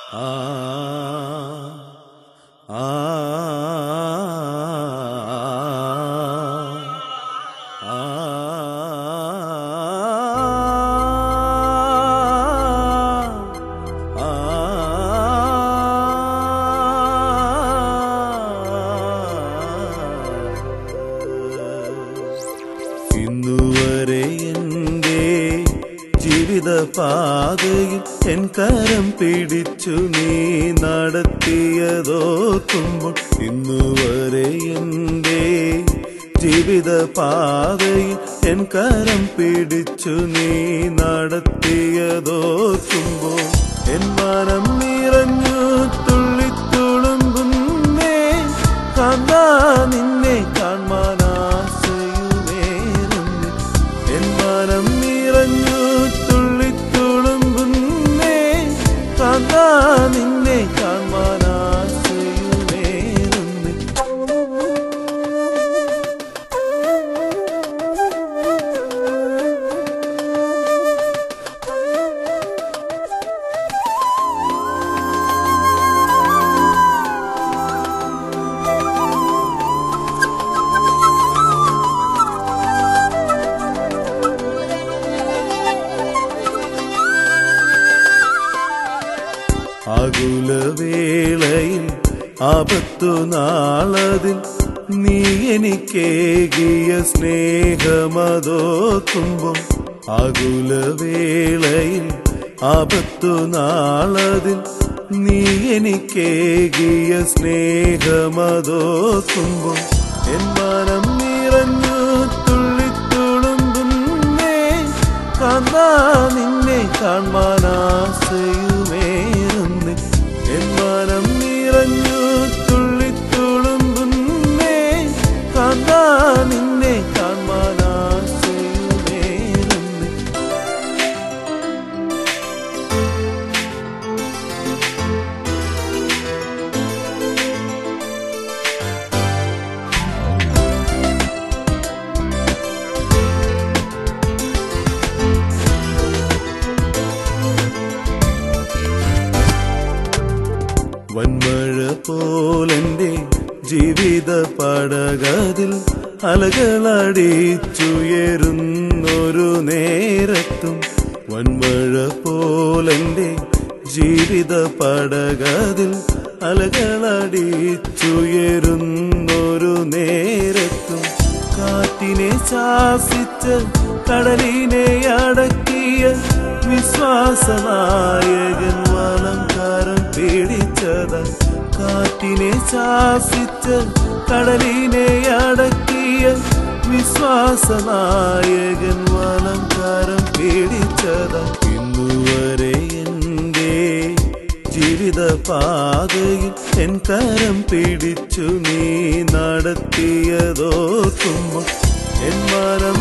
ഇന്നുവരെ എൻ്റെ ജീവിതപാതയിൽ എൻ കരം പിടിച്ചു നീ നടത്തിയതോർക്കുമ്പോൾ, ഇന്നുവരെ എൻ്റെ ജീവിതപാതയിൽ എൻ കരം പിടിച്ചു നീ നടത്തിയതോർക്കുമ്പോൾ, എൻ മനം നിറഞ്ഞു തുള്ളിത്തുളുമ്പുന്നേ കാന്താ നിന്നെ കാണാനാശയുമേറുന്നു. എൻ മനം നിറഞ്ഞു തുള്ളിത്തുളുമ്പുന്നേ കാന്താ നിന്നെ കാണാനാശയുമേറുന്നു. ആകുലവേളയിൽ ആപത്തു നാളതിൽ നീ എനിക്കേകിയ സ്നേഹമതോർക്കുമ്പോൾ, ആകുലവേളയിൽ ആപത്തു നാളതിൽ നീ എനിക്കേകിയ സ്നേഹമതോർക്കുമ്പോൾ, എൻ മനം നിറഞ്ഞു തുള്ളിത്തുളുമ്പുന്നേ കാന്താ നിന്നെ കാണാനാശയുമേറുന്നു. എൻ മനം നിറഞ്ഞു തുള്ളിത്തുളുമ്പുന്നേ കാന്താ നിന്നെ കാണാനാശയുമേറുന്നു. വൻമഴ പോലെന്റെ ജീവിത പടകതിൽ അലകളടിച്ചുയരുന്നൊരു നേരത്തും, വൻമഴ പോലെന്റെ ജീവിത പടകതിൽ അലകളടിച്ചുയരുന്നൊരു നേരത്തും, കാറ്റിനെ ശാസിച്ച് കടലിനെ അടക്കിയ വിശ്വാസനായകൻ വലം കരം പിടിച്ചത, കാറ്റിനെ ശാസിച്ച് കടലിനെ അടക്കിയ വിശ്വാസനായകൻ വലം കരം പിടിച്ചത, ഇന്നുവരെ എൻ്റെ ജീവിതപാതയിൽ എൻ കരം പിടിച്ചു നീ നടത്തിയതോർക്കുമ്പോൾ, എൻ മനം